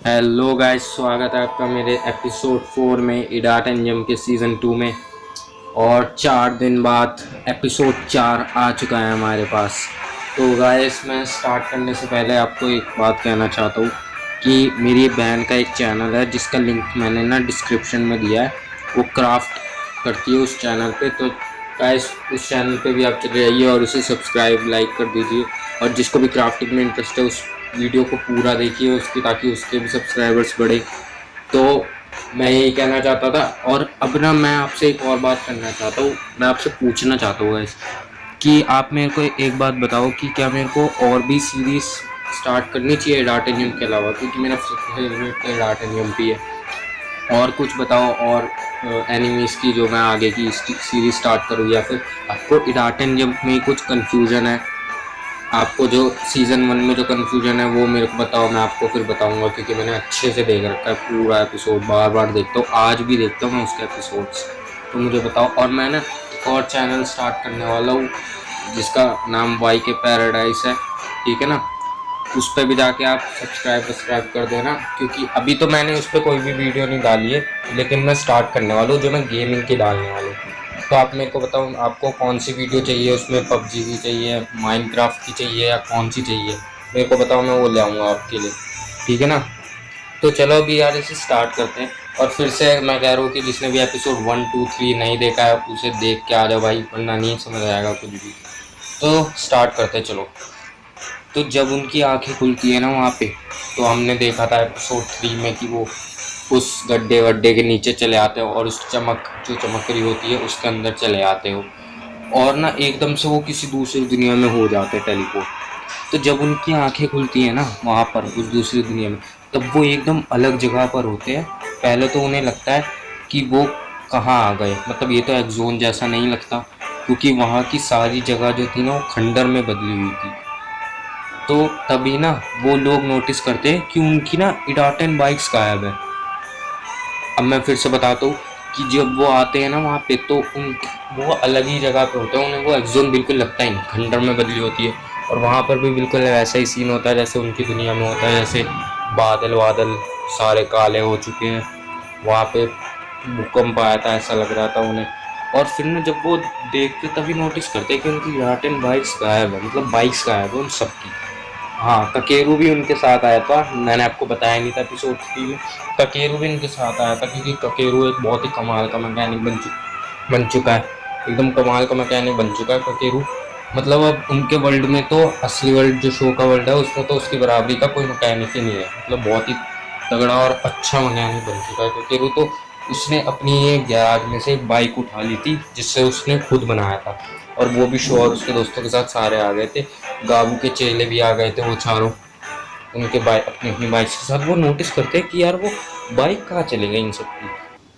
Hello guys, स्वागत है आपका मेरे एपिसोड 4 में इडाट एंजम के सीज़न 2 में। और 4 दिन बाद एपिसोड 4 आ चुका है हमारे पास। तो गाइस, मैं स्टार्ट करने से पहले आपको एक बात कहना चाहता हूँ कि मेरी बहन का एक चैनल है जिसका लिंक मैंने ना डिस्क्रिप्शन में दिया है। वो क्राफ्ट करती है उस चैनल पे। तो गाइस, उस चैनल पे भी आप चले जाइए और उसे सब्सक्राइब लाइक कर दीजिए। और जिसको भी क्राफ्टिंग में इंटरेस्ट है उस वीडियो को पूरा देखिए उसकी, ताकि उसके भी सब्सक्राइबर्स बढ़े। तो मैं यही कहना चाहता था। और अब ना मैं आपसे एक और बात करना चाहता हूँ, मैं आपसे पूछना चाहता हूँ गाइस कि आप मेरे को एक बात बताओ कि क्या मेरे को और भी सीरीज़ स्टार्ट करनी चाहिए डार्टेनियम के अलावा, क्योंकि मेरा फेवरेट डार्टेनियम भी है। और कुछ बताओ, और एनिमीज़ की जो मैं आगे की सीरीज़ स्टार्ट करूँ, या फिर आपको डार्टेनियम में कुछ कन्फ्यूज़न है, आपको जो सीज़न 1 में जो कन्फ्यूजन है वो मेरे को बताओ, मैं आपको फिर बताऊंगा। क्योंकि मैंने अच्छे से देख रखा है पूरा एपिसोड, बार बार देखता हूँ, आज भी देखता हूँ मैं उसके एपिसोड्स। तो मुझे बताओ। और मैं ना एक और चैनल स्टार्ट करने वाला हूँ जिसका नाम वाई के पैराडाइज है, ठीक है ना। उस पर भी जाके आप सब्सक्राइब कर देना, क्योंकि अभी तो मैंने उस पर कोई भी वीडियो नहीं डाली है, लेकिन मैं स्टार्ट करने वाला हूँ जो मैं गेमिंग की डालने वाला हूँ। तो आप मेरे को बताओ आपको कौन सी वीडियो चाहिए, उसमें पबजी की चाहिए, माइनक्राफ्ट की चाहिए, या कौन सी चाहिए मेरे को बताओ, मैं वो ले आऊँगा आपके लिए, ठीक है ना। तो चलो अभी यार इसे स्टार्ट करते हैं। और फिर से मैं कह रहा हूँ कि जिसने भी एपिसोड 1, 2, 3 नहीं देखा है उसे देख के आ जाओ भाई, वरना नहीं समझ आएगा कुछ भी। तो स्टार्ट करते हैं चलो। तो जब उनकी आंखें खुलती है ना वहाँ पे, तो हमने देखा था एपिसोड 3 में कि वो उस गड्ढे वड्ढे के नीचे चले आते हो और उस चमक जो चमक रही होती है उसके अंदर चले आते हो, और ना एकदम से वो किसी दूसरी दुनिया में हो जाते हैं टेलीपोर्ट। तो जब उनकी आंखें खुलती हैं ना वहाँ पर उस दूसरी दुनिया में, तब वो एकदम अलग जगह पर होते हैं। पहले तो उन्हें लगता है कि वो कहाँ आ गए, मतलब ये तो एक जोन जैसा नहीं लगता, क्योंकि वहाँ की सारी जगह जो थी ना वो खंडर में बदली हुई थी। तो तभी ना वो लोग नोटिस करते हैं कि उनकी ना इडाटन बाइक्स गायब है। अब मैं फिर से बताता हूँ कि जब वो आते हैं ना वहाँ पे, तो उन वो अलग ही जगह पे होते हैं, उन्हें वो एक्जोन बिल्कुल लगता ही नहीं, खंडर में बदली होती है। और वहाँ पर भी बिल्कुल वैसा ही सीन होता है जैसे उनकी दुनिया में होता है, जैसे बादल वादल सारे काले हो चुके हैं, वहाँ पे भूकंप आया था ऐसा लग रहा था उन्हें। और फिर ना जब वो देखते तभी नोटिस करते कि उनकी इडाटन बाइक्स गायब है, मतलब बाइक्स गायब है उन सबकी। हाँ, ककेरू भी उनके साथ आया था, मैंने आपको बताया नहीं था एपिसोड 3 में। ककेरू भी उनके साथ आया था, क्योंकि ककेरू एक बहुत ही कमाल का मैकेनिक बन चुका है। एकदम कमाल का मैकेनिक बन चुका है ककेरू। मतलब अब उनके वर्ल्ड में तो, असली वर्ल्ड जो शो का वर्ल्ड है उसमें तो उसकी बराबरी का कोई मैकेनिक ही नहीं है। मतलब बहुत ही तगड़ा और अच्छा मैकेनिक बन चुका है ककेरू। तो उसने अपनी एक गैराज में से एक बाइक उठा ली थी जिससे उसने खुद बनाया था, और वो भी शो और उसके दोस्तों के साथ सारे आ गए थे। गाबू के चेले भी आ गए थे, वो चारों उनके बाइक अपनी अपनी बाइक के साथ। वो नोटिस करते हैं कि यार वो बाइक कहाँ चली गई इन सबकी,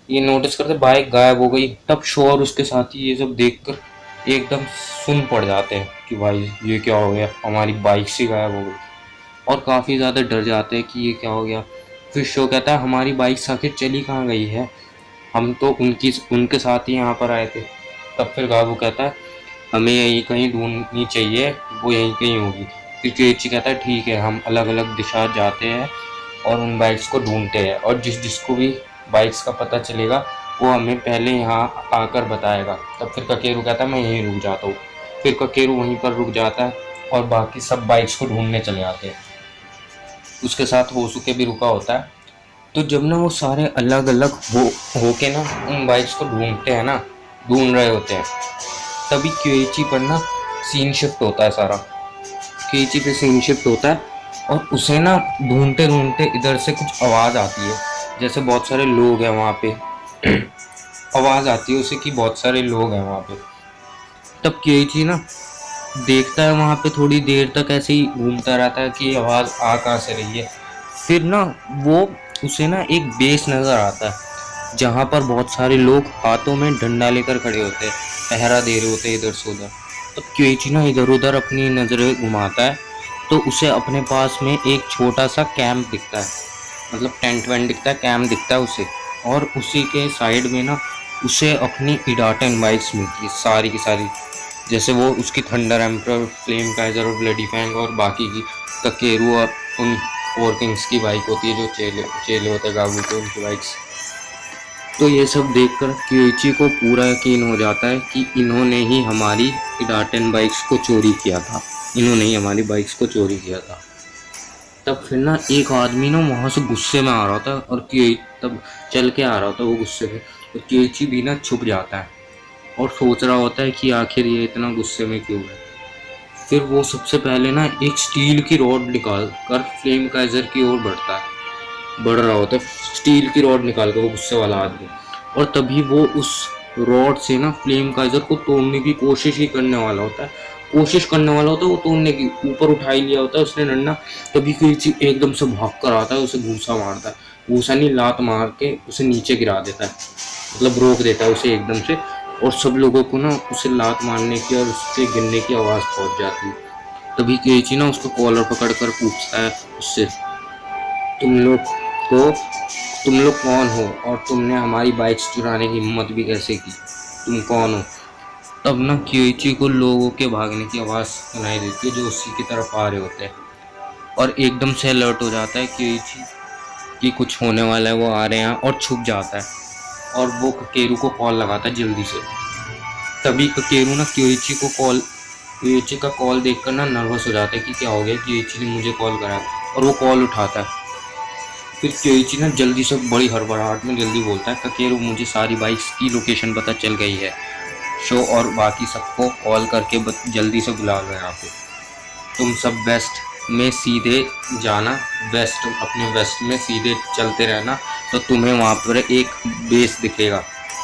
ये नोटिस करते बाइक गायब हो गई। तब शो और उसके साथी ये सब देखकर एकदम सुन पड़ जाते हैं कि भाई ये क्या हो गया, हमारी बाइक से गायब हो गई। और काफ़ी ज़्यादा डर जाते हैं कि ये क्या हो गया। फिर शो कहता है हमारी बाइक आखिर चली कहाँ गई है, हम तो उनके साथ ही यहाँ पर आए थे। तब फिर गाबू कहता है हमें यहीं कहीं ढूंढनी चाहिए, वो यहीं कहीं होगी। फिर केची कहता है ठीक है, हम अलग अलग दिशा जाते हैं और उन बाइक्स को ढूंढते हैं, और जिसको भी बाइक्स का पता चलेगा वो हमें पहले यहाँ आकर बताएगा। तब फिर ककेरू कहता है मैं यहीं रुक जाता हूँ। फिर ककेरू वहीं पर रुक जाता है और बाकी सब बाइक्स को ढूंढने चले आते हैं। उसके साथ होसुके भी रुका होता है। तो जब ना वो सारे अलग अलग होके ना उन बाइक्स को ढूंढते हैं ना, ढूंढ रहे होते हैं, तभी क्यूएची पर ना सीन शिफ्ट होता है सारा। क्यूएची पे सीन शिफ्ट होता है और उसे ना ढूंढते ढूंढते इधर से कुछ आवाज़ आती है, जैसे बहुत सारे लोग हैं वहाँ पे। आवाज़ आती है उसे कि बहुत सारे लोग हैं वहाँ पे। तब क्यूएची ना देखता है वहाँ पे, थोड़ी देर तक ऐसे ही घूमता रहता है कि आवाज़ आ कहाँ से रही है। फिर ना वो उसे ना एक बेस नज़र आता है जहाँ पर बहुत सारे लोग हाथों में डंडा लेकर खड़े होते हैं, पहरा दे रहे होते हैं इधर से उधर। तो क्वेची ना इधर उधर अपनी नज़रें घुमाता है, तो उसे अपने पास में एक छोटा सा कैंप दिखता है, मतलब टेंट वेंट दिखता है, कैंप दिखता है उसे। और उसी के साइड में ना उसे अपनी इडाटन बाइक्स मिलती है सारी की सारी, जैसे वो उसकी थंडर एम्पर, फ्लेम काइजर और ब्लडी फैंग और बाकी की ककेरू और उन फोर किंग्स की बाइक होती है, जो चेले चेले होते हैं गाबू के, उनकी बाइक्स। तो ये सब देखकर क्योइची को पूरा यकीन हो जाता है कि इन्होंने ही हमारी इडाटन बाइक्स को चोरी किया था, इन्होंने ही हमारी बाइक्स को चोरी किया था। तब फिर ना एक आदमी ना वहाँ से गुस्से में आ रहा था, और तब चल के आ रहा था वो गुस्से में, और क्योइची भी ना छुप जाता है और सोच रहा होता है कि आखिर ये इतना गुस्से में क्यों है। फिर वो सबसे पहले ना एक स्टील की रॉड निकाल कर फ्लेम काइजर की ओर बढ़ रहा होता है, स्टील की रॉड निकाल कर वो गुस्से वाला आदमी। और तभी वो उस रॉड से ना फ्लेम काइजर को तोड़ने की कोशिश ही करने वाला होता है, वो तोड़ने की ऊपर उठा ही लिया होता है उसने डंडा। तभी कोई एकदम से भाग कर आता है, उसे घूसा मारता है, घूसा नहीं लात मार के उसे नीचे गिरा देता है, मतलब रोक देता है उसे एकदम से। और सब लोगों को ना उसे लात मारने की और उसके गिरने की आवाज़ पहुंच जाती है। तभी केची ना उसका कॉलर पकड़ कर पूछता है उससे, तुम लोग को तुम लोग कौन हो, और तुमने हमारी बाइक्स चुराने की हिम्मत भी कैसे की, तुम कौन हो। तब ना क्योइची को लोगों के भागने की आवाज़ सुनाई देती है, जो उसी की तरफ आ रहे होते हैं, और एकदम से अलर्ट हो जाता है क्योइची कि कुछ होने वाला है, वो आ रहे हैं, और छुप जाता है। और वो ककेरू को कॉल लगाता है जल्दी से। तभी ककेरू ना क्योइची का कॉल देखकर ना नर्वस हो जाता है कि क्या हो गया, क्योइची ने मुझे कॉल करा, और वो कॉल उठाता है। फिर क्योइची ना जल्दी से बड़ी हड़बड़ाहट में जल्दी बोलता है, ककेरू मुझे सारी बाइक्स की लोकेशन पता चल गई है, शो और बाकी सबको कॉल करके जल्दी से बुला लो यहाँ पे। तुम सब वेस्ट में सीधे जाना, अपने वेस्ट में सीधे चलते रहना, तो तुम्हें वहाँ पर एक बेस दिखेगा,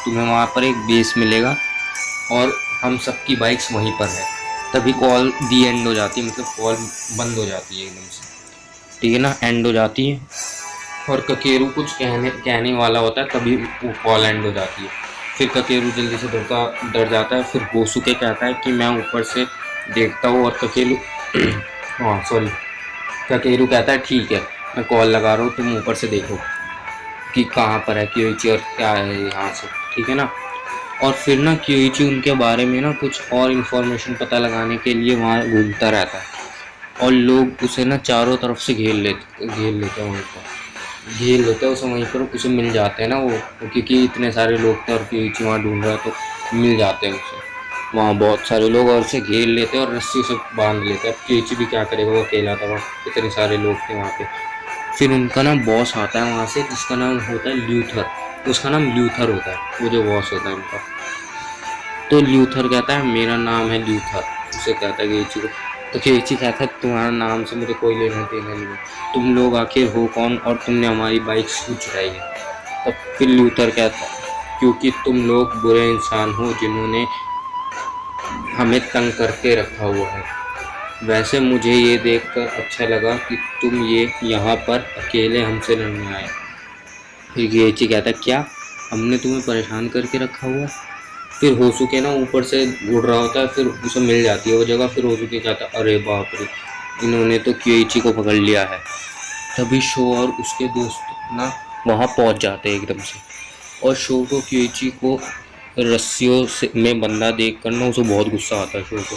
तुम्हें वहाँ पर एक बेस मिलेगा, और हम सबकी बाइक्स वहीं पर है। तभी कॉल दी एंड हो जाती है, मतलब कॉल बंद हो जाती है एकदम से, ठीक है ना, एंड हो जाती है। और ककेरू कुछ कहने वाला होता है, तभी वो कॉल एंड हो जाती है। फिर ककेरू जल्दी से डर जाता है। फिर बोसुके कहता है कि मैं ऊपर से देखता हूँ, और ककेरू हाँ सॉरी, ककेरू कहता है ठीक है, मैं कॉल लगा रहा हूँ, तुम ऊपर से देखो कि कहाँ पर है क्योइची और क्या है यहाँ से, ठीक है ना। और फिर ना क्योइची उनके बारे में ना कुछ और इन्फॉर्मेशन पता लगाने के लिए वहाँ घूमता रहता है, और लोग उसे ना चारों तरफ से घेर लेते हैं, उसे वहीं पर उसे मिल जाते हैं ना वो, क्योंकि इतने सारे लोग थे और क्योइची वहाँ ढूंढ रहा है, तो मिल जाते हैं उसे वहाँ बहुत सारे लोग, और उसे घेर लेते हैं और रस्सी से बांध लेते हैं। अब क्योइची भी क्या करेगा, वो अकेला था वहाँ, इतने सारे लोग थे वहाँ पे। फिर उनका ना बॉस आता है वहाँ से, जिसका नाम होता है ल्यूथर, उसका नाम ल्यूथर होता है, वो जो बॉस होता है उनका। तो ल्यूथर कहता है मेरा नाम है ल्यूथर, उसे कहता है केइची को। तो केइची कहता है तुम्हारा नाम से मुझे कोई लेना देना नहीं है, तुम लोग आखिर हो कौन, और तुमने हमारी बाइक क्यों चुराई है। तब फिर ल्यूथर कहता है क्योंकि तुम लोग बुरे इंसान हो जिन्होंने हमें तंग करके रखा हुआ है। वैसे मुझे ये देखकर अच्छा लगा कि तुम यहाँ पर अकेले हमसे लड़ने आए। फिर केइची कहता है क्या, हमने तुम्हें परेशान करके रखा हुआ। फिर होसुके ना ऊपर से उड़ रहा होता है, फिर उसे मिल जाती है वो जगह। फिर होसुके कहता है अरे बाप रे, इन्होंने तो क्योइची को पकड़ लिया है। तभी शो और उसके दोस्त ना वहाँ पहुँच जाते हैं एकदम से, और शो को क्योइची को रस्सियों से में बंधा देख कर ना उसे बहुत गुस्सा आता है शो को,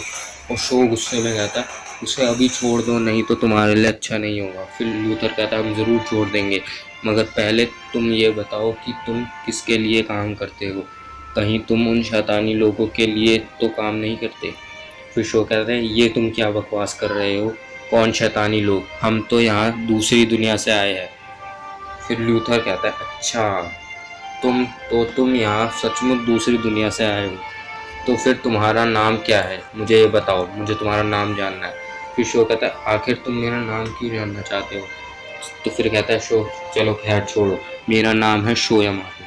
और शो गुस्से में कहता है उसे अभी छोड़ दो, नहीं तो तुम्हारे लिए अच्छा नहीं होगा। फिर लूथर कहता है हम ज़रूर छोड़ देंगे, मगर पहले तुम ये बताओ कि तुम किसके लिए काम करते हो, कहीं तुम उन शैतानी लोगों के लिए तो काम नहीं करते। फिर शो कहता है ये तुम क्या बकवास कर रहे हो, कौन शैतानी लोग, हम तो यहाँ दूसरी दुनिया से आए हैं। फिर लूथर कहता है अच्छा, तुम यहाँ सचमुच दूसरी दुनिया से आए हो, तो फिर तुम्हारा नाम क्या है, मुझे ये बताओ, मुझे तुम्हारा नाम जानना है। फिर शो कहता है आखिर तुम मेरा नाम क्यों जानना चाहते हो। तो फिर कहता है शो चलो खैर छोड़ो, मेरा नाम है शो यामाटो।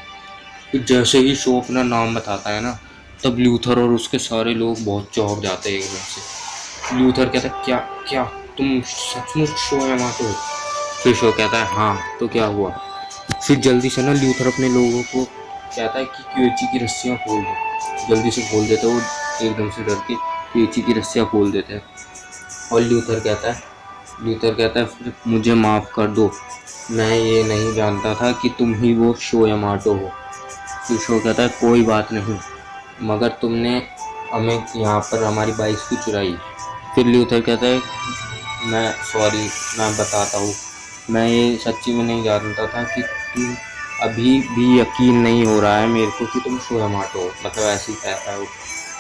फिर जैसे ही शो अपना नाम बताता है ना, तब लूथर और उसके सारे लोग बहुत चौंक जाते हैं एकदम से। लूथर कहता है क्या क्या तुम सचमुच शो यामाटो हो। फिर शो कहता है हाँ तो क्या हुआ। फिर जल्दी से ना लूथर अपने लोगों को कहता है कि क्योइची की रस्सियाँ खोल दो, जल्दी से खोल देते वो एकदम से डर के क्योइची की रस्सियाँ खोल देते हैं। और लूथर कहता है फिर मुझे माफ़ कर दो, मैं ये नहीं जानता था कि तुम ही वो शो यामाटो हो। फिर शो कहता है कोई बात नहीं, मगर तुमने हमें यहाँ पर हमारी बाइक क्यों चुराई। फिर लूथर कहता है मैं बताता हूँ, मैं ये सच्ची में नहीं जानता था कि तुम अभी भी यकीन नहीं हो रहा है मेरे को कि तुम शोयामाटो हो, मतलब ऐसे ही कहता है वो।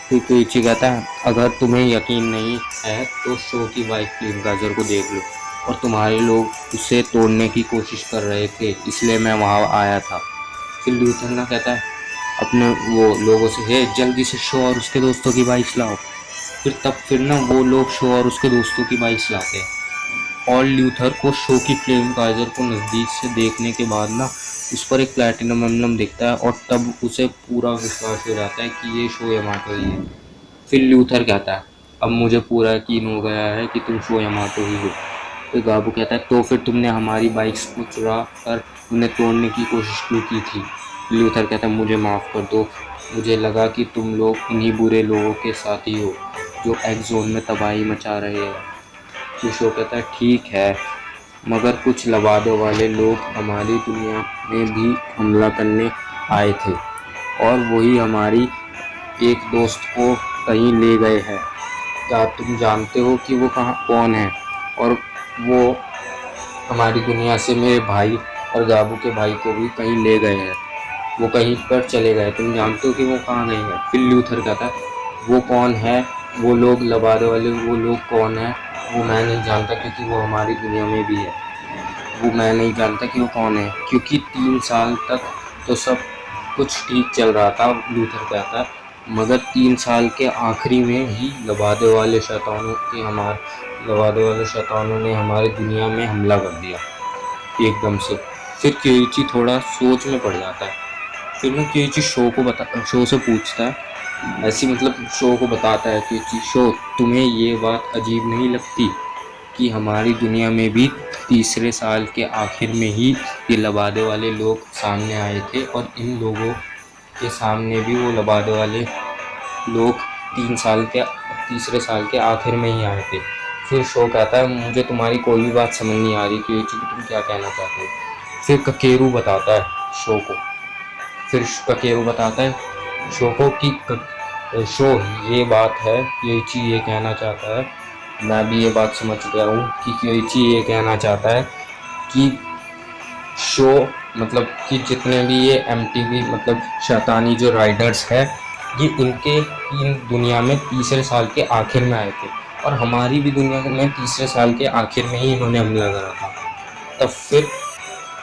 फिर कोइची कहता है अगर तुम्हें यकीन नहीं है तो शो की वाइफ फ्लेम गाजर को देख लो, और तुम्हारे लोग उसे तोड़ने की कोशिश कर रहे थे इसलिए मैं वहाँ आया था। फिर ल्यूथर ना कहता है अपने वो लोगों से, हे जल्दी से शो और उसके दोस्तों की बाइक लाओ। फिर ना वो लोग शो और उसके दोस्तों की बाइक लाते हैं, और ल्यूथर को शो की फ्लेम गाजर को नज़दीक से देखने के बाद ना उस पर एक प्लैटिनम एम्बलम दिखता है, और तब उसे पूरा विश्वास हो जाता है कि ये शोयामाटो ही है। फिर ल्यूथर कहता है अब मुझे पूरा यकीन हो गया है कि तुम शोयामाटो ही हो। फिर गाबू कहता है तो फिर तुमने हमारी बाइक्स को चुरा कर उन्हें तोड़ने की कोशिश क्यों की थी। ल्यूथर कहता है मुझे माफ़ कर दो, मुझे लगा कि तुम लोग उन्हीं बुरे लोगों के साथ ही हो जो एक्स-ज़ोन में तबाही मचा रहे हैं। फिर शो कहता है ठीक है, मगर कुछ लबादों वाले लोग हमारी दुनिया में भी हमला करने आए थे, और वही हमारी एक दोस्त को कहीं ले गए हैं। क्या तुम जानते हो कि वो कौन है? और वो हमारी दुनिया से मेरे भाई और गाबू के भाई को भी कहीं ले गए हैं, वो कहीं पर चले गए, तुम जानते हो कि वो कहाँ गए हैं? फिर ल्यूथर कहता है वो कौन है, वो लोग लबादे वाले वो लोग कौन है, वो मैं नहीं जानता क्योंकि वो हमारी दुनिया में भी है। वो मैं नहीं जानता कि वो कौन है क्योंकि 3 साल तक तो सब कुछ ठीक चल रहा था, ल्यूथर कहता है, मगर 3 साल के आखिरी में ही लबादे वाले शैतानों ने हमारी दुनिया में हमला कर दिया एकदम से। फिर क्योइची थोड़ा सोच में पड़ जाता है। फिर ना क्योइची शो से पूछता है, ऐसी मतलब शो को बताता है क्योइची, शो तुम्हें ये बात अजीब नहीं लगती कि हमारी दुनिया में भी तीसरे साल के आखिर में ही ये लबादे वाले लोग सामने आए थे, और इन लोगों के सामने भी वो लबादे वाले लोग तीसरे साल के आखिर में ही आए थे। फिर शो कहता है मुझे तुम्हारी कोई भी बात समझ नहीं आ रही क्योंकि तुम क्या कहना चाहते हो। फिर ककेरू बताता है शो को फिर ककेरू बताता है शो को कि शो ये बात है, क्योइची ये कहना चाहता है, मैं भी ये बात समझ गया हूँ कि क्योइची ये कहना चाहता है कि शो मतलब कि जितने भी ये एमटीवी मतलब शैतानी जो राइडर्स है ये इन दुनिया में तीसरे साल के आखिर में आए थे, और हमारी भी दुनिया में तीसरे साल के आखिर में ही इन्होंने हमला करा था।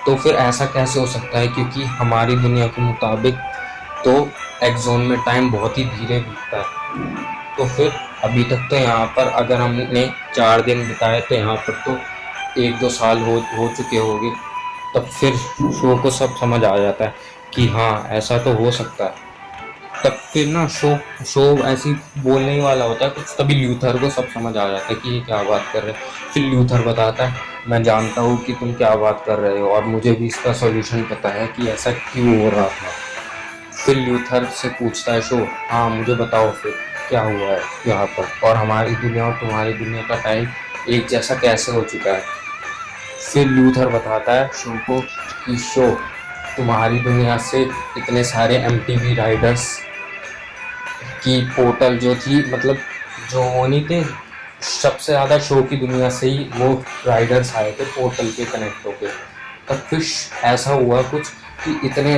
तो फिर ऐसा कैसे हो सकता है, क्योंकि हमारी दुनिया के मुताबिक तो एक्स-ज़ोन में टाइम बहुत ही धीरे बीतता है। तो फिर अभी तक तो यहाँ पर अगर हमने 4 दिन बिताए तो यहाँ पर तो 1-2 साल हो चुके होंगे। तब फिर शो को सब समझ आ जाता है कि हाँ ऐसा तो हो सकता है। तब फिर ना शो ऐसी बोलने ही वाला होता है कुछ, तभी ल्यूथर को सब समझ आ जाता है कि ये क्या बात कर रहे हैं। फिर ल्यूथर बताता है मैं जानता हूँ कि तुम क्या बात कर रहे हो, और मुझे भी इसका सॉल्यूशन पता है कि ऐसा क्यों हो रहा था। फिर ल्यूथर से पूछता है शो, हाँ मुझे बताओ फिर क्या हुआ है यहाँ पर, और हमारी दुनिया और तुम्हारी दुनिया का टाइम एक जैसा कैसे हो चुका है। फिर ल्यूथर बताता है शो को कि शो तुम्हारी दुनिया से इतने सारे एमटीवी राइडर्स की पोर्टल जो थी, मतलब जो वो नहीं थे, सबसे ज़्यादा शो की दुनिया से ही वो राइडर्स आए थे पोर्टल के कनेक्ट होके। तब फिर ऐसा हुआ कुछ कि इतने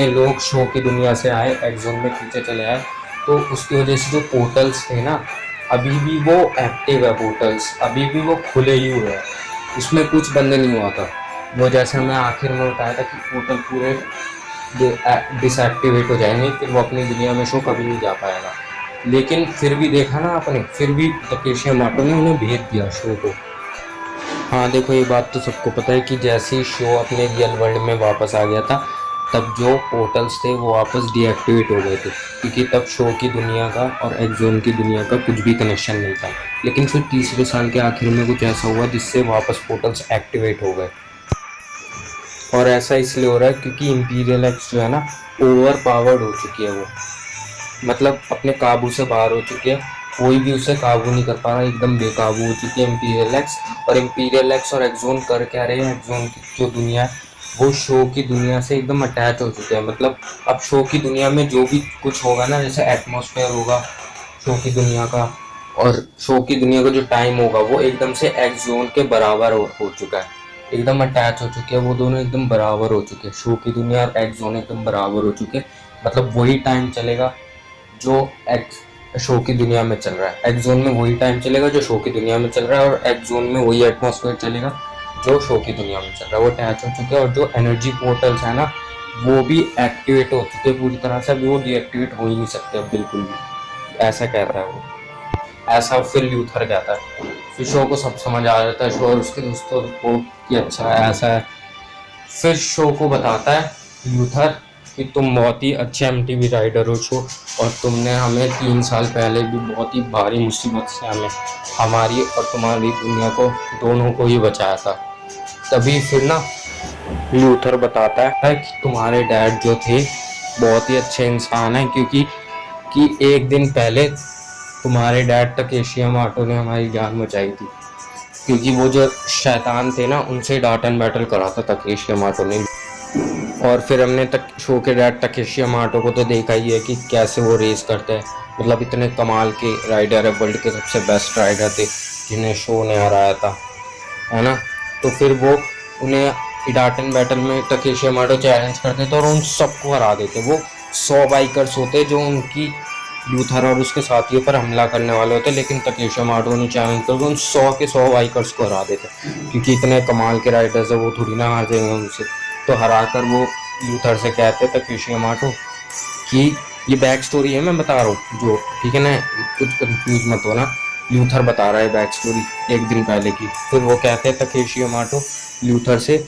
लोग शो की दुनिया से आए, एक्स-ज़ोन में पीछे चले आए, तो उसकी वजह से जो पोर्टल्स थे ना अभी भी वो एक्टिव है, पोर्टल्स अभी भी वो खुले ही हुए हैं, उसमें कुछ बंद नहीं हुआ था। वो जैसे हमें आखिर में बताया था कि पोर्टल पूरे डिसएक्टिवेट हो जाएंगे, फिर वो अपनी दुनिया में शो कभी नहीं जा पाएगा। लेकिन फिर भी देखा ना आपने, फिर भी तकेशी यमाटो ने उन्हें भेज दिया शो को। हाँ देखो ये बात तो सबको पता है कि जैसे ही शो अपने रियल वर्ल्ड में वापस आ गया था तब जो पोर्टल्स थे वो वापस डीएक्टिवेट हो गए थे, क्योंकि तब शो की दुनिया का और एक्स-ज़ोन की दुनिया का कुछ भी कनेक्शन नहीं था। लेकिन फिर तीसरे साल के आखिर में कुछ ऐसा हुआ जिससे वापस पोर्टल्स एक्टिवेट हो गए, और ऐसा इसलिए हो रहा है क्योंकि इंपीरियल एक्स जो है ना ओवर पावर्ड हो चुकी है, वो मतलब अपने काबू से बाहर हो चुकी है, कोई भी उसे काबू नहीं कर पा रहा, एकदम बेकाबू हो चुकी है इंपीरियल एक्स। और इंपीरियल एक्स और एक्स-ज़ोन कर क्या रहे हैं, एक्स-ज़ोन की जो दुनिया है वो शो की दुनिया से एकदम अटैच हो चुके हैं। मतलब अब शो की दुनिया में जो भी कुछ होगा ना, जैसे एटमॉस्फेयर होगा शो की दुनिया का, और शो की दुनिया का जो टाइम होगा वो एकदम से एक्स जोन के बराबर हो चुका है, एकदम अटैच हो चुके हैं, वो दोनों एकदम बराबर हो चुके हैं। शो की दुनिया और एक्स जोन एकदम बराबर हो चुके हैं, मतलब वही टाइम चलेगा जो एक्स शो की दुनिया में चल रहा है, एक्स जोन में वही टाइम चलेगा जो शो की दुनिया में चल रहा है, और एक्स जोन में वही एटमॉस्फेयर चलेगा जो शो की दुनिया में चल रहा है। वो अटैच हो चुके हैं, और जो एनर्जी पोर्टल्स है ना वो भी एक्टिवेट हो चुके हैं पूरी तरह से, अभी वो डीएक्टिवेट हो ही नहीं सकते अब बिल्कुल भी, ऐसा कहता है वो, ऐसा फिर ल्यूथर कहता है। फिर शो को सब समझ आ जाता है, शो और उसके दोस्तों को कि अच्छा है ऐसा है। फिर शो को बताता है ल्यूथर कि तुम बहुत ही अच्छे एमटीवी राइडर हो शो, और तुमने हमें 3 साल पहले भी बहुत ही भारी मुसीबत से हमें हमारी और तुम्हारी दुनिया को दोनों को ही बचाया था। तभी फिर ना ल्यूथर बताता है कि तुम्हारे डैड जो थे बहुत ही अच्छे इंसान हैं, क्योंकि एक दिन पहले तुम्हारे डैड टकेशी यमाटो ने हमारी जान बचाई थी, क्योंकि वो जो शैतान थे ना उनसे डांट एंड बैटल करा था टकेशी यमाटो ने। और फिर हमने शो के डैड टकेशी यमाटो को तो देखा ही है कि कैसे वो रेस करते हैं, मतलब इतने कमाल के राइडर है, वर्ल्ड के सबसे बेस्ट राइडर थे जिन्हें शो ने हराया था, है ना। तो फिर वो उन्हें डांट एंड बैटल में टकेशी यमाटो चैलेंज करते थे और उन सबको हरा देते। वो 100 बाइकर्स होते जो उनकी ल्यूथर और उसके साथियों पर हमला करने वाले होते, लेकिन टकेशी यमाटो ने चैलेंज करके उन 100 के 100 बाइकर्स को हरा देते, क्योंकि इतने कमाल के राइडर्स है वो थोड़ी ना हार जाएंगे उनसे। तो हराकर वो ल्यूथर से कहते टकेशी यमाटो कि ये बैक स्टोरी है मैं बता रहा हूँ जो, ठीक है ना, कुछ कंफ्यूज मत होना, ल्यूथर बता रहा है बैक स्टोरी एक दिन पहले की। फिर वो कहते हैं टकेशी यमाटो ल्यूथर से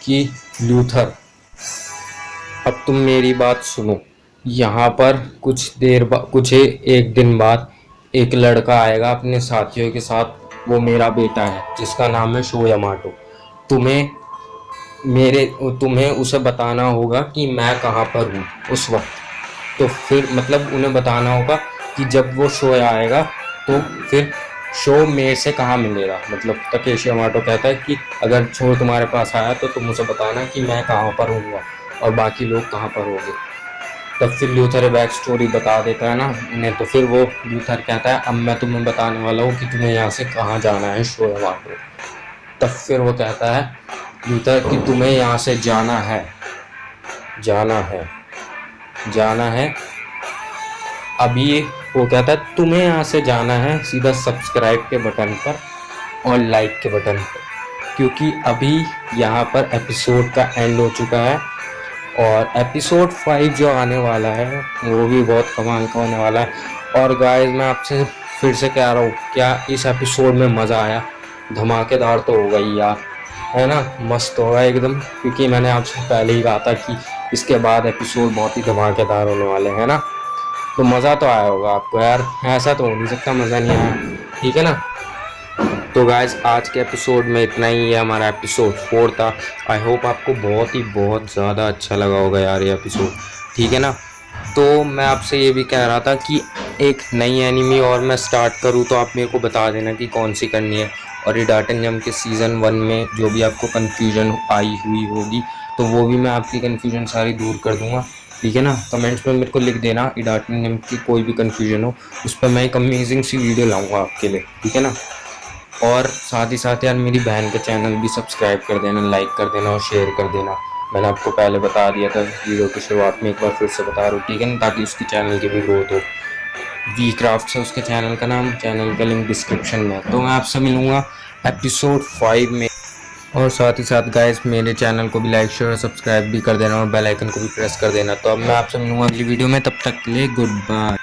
कि ल्यूथर अब तुम मेरी बात सुनो, यहाँ पर कुछ एक दिन बाद एक लड़का आएगा अपने साथियों के साथ, वो मेरा बेटा है जिसका नाम है शो यमाटो। तुम्हें तुम्हें उसे बताना होगा कि मैं कहाँ पर हूँ उस वक्त। तो फिर मतलब उन्हें बताना होगा कि जब वो शो आएगा तो फिर शो मेरे से कहाँ मिलेगा। मतलब टकेशी यमाटो कहता है कि अगर शो तुम्हारे पास आया तो तुम उसे बताना कि मैं कहाँ पर हूँगा और बाकी लोग कहाँ पर होंगे। तब फिर ल्यूथर बैक स्टोरी बता देता है ना उन्हें। तो फिर वो ल्यूथर कहता है अब मैं तुम्हें बताने वाला हूँ कि तुम्हें यहाँ से कहाँ जाना है शो यमाटो। तब फिर वो कहता है ल्यूथर कि तुम्हें यहाँ से जाना है अभी। वो कहता है तुम्हें यहाँ से जाना है सीधा सब्सक्राइब के बटन पर और लाइक के बटन पर, क्योंकि अभी यहाँ पर एपिसोड का एंड हो चुका है और एपिसोड 5 जो आने वाला है वो भी बहुत कमाल का होने वाला है। और गाइस मैं आपसे फिर से कह रहा हूँ, क्या इस एपिसोड में मज़ा आया? धमाकेदार तो होगा ही यार, है ना, मस्त होगा एकदम, क्योंकि मैंने आपसे पहले ही कहा था कि इसके बाद एपिसोड बहुत ही धमाकेदार होने वाले हैं ना। तो मज़ा तो आया होगा आपको यार, ऐसा तो हो नहीं सकता मज़ा नहीं आया, ठीक है ना। तो गाइस आज के एपिसोड में इतना ही है, हमारा एपिसोड 4 था। आई होप आपको बहुत ज़्यादा अच्छा लगा होगा यार ये एपिसोड, ठीक है ना। तो मैं आपसे ये भी कह रहा था कि एक नई एनिमी और मैं स्टार्ट करूँ तो आप मेरे को बता देना कि कौन सी करनी है। और हिडाटन जम के सीज़न 1 में जो भी आपको कन्फ्यूजन आई हुई होगी तो वो भी मैं आपकी कन्फ्यूजन सारी दूर कर दूँगा, ठीक है ना। कमेंट्स में मेरे को लिख देना हिडाटन जम की कोई भी कन्फ्यूजन हो, उस पर मैं एक अमेजिंग सी वीडियो लाऊँगा आपके लिए, ठीक है ना। और साथ ही साथ यार मेरी बहन का चैनल भी सब्सक्राइब कर देना, लाइक कर देना और शेयर कर देना। मैंने आपको पहले बता दिया था वीडियो की शुरुआत में, एक बार फिर से बता रहा हूँ, ठीक है ना, ताकि उसकी चैनल की भी ग्रोथ हो। वी क्राफ्ट है उसके चैनल का नाम, चैनल का लिंक डिस्क्रिप्शन में। तो मैं आपसे मिलूँगा एपिसोड 5 में। और साथ ही साथ गाइस मेरे चैनल को भी लाइक शेयर और सब्सक्राइब भी कर देना और बेल आइकन को भी प्रेस कर देना। तो अब मैं आपसे मिलूँगा अगली वीडियो में, तब तक के लिए गुड बाय।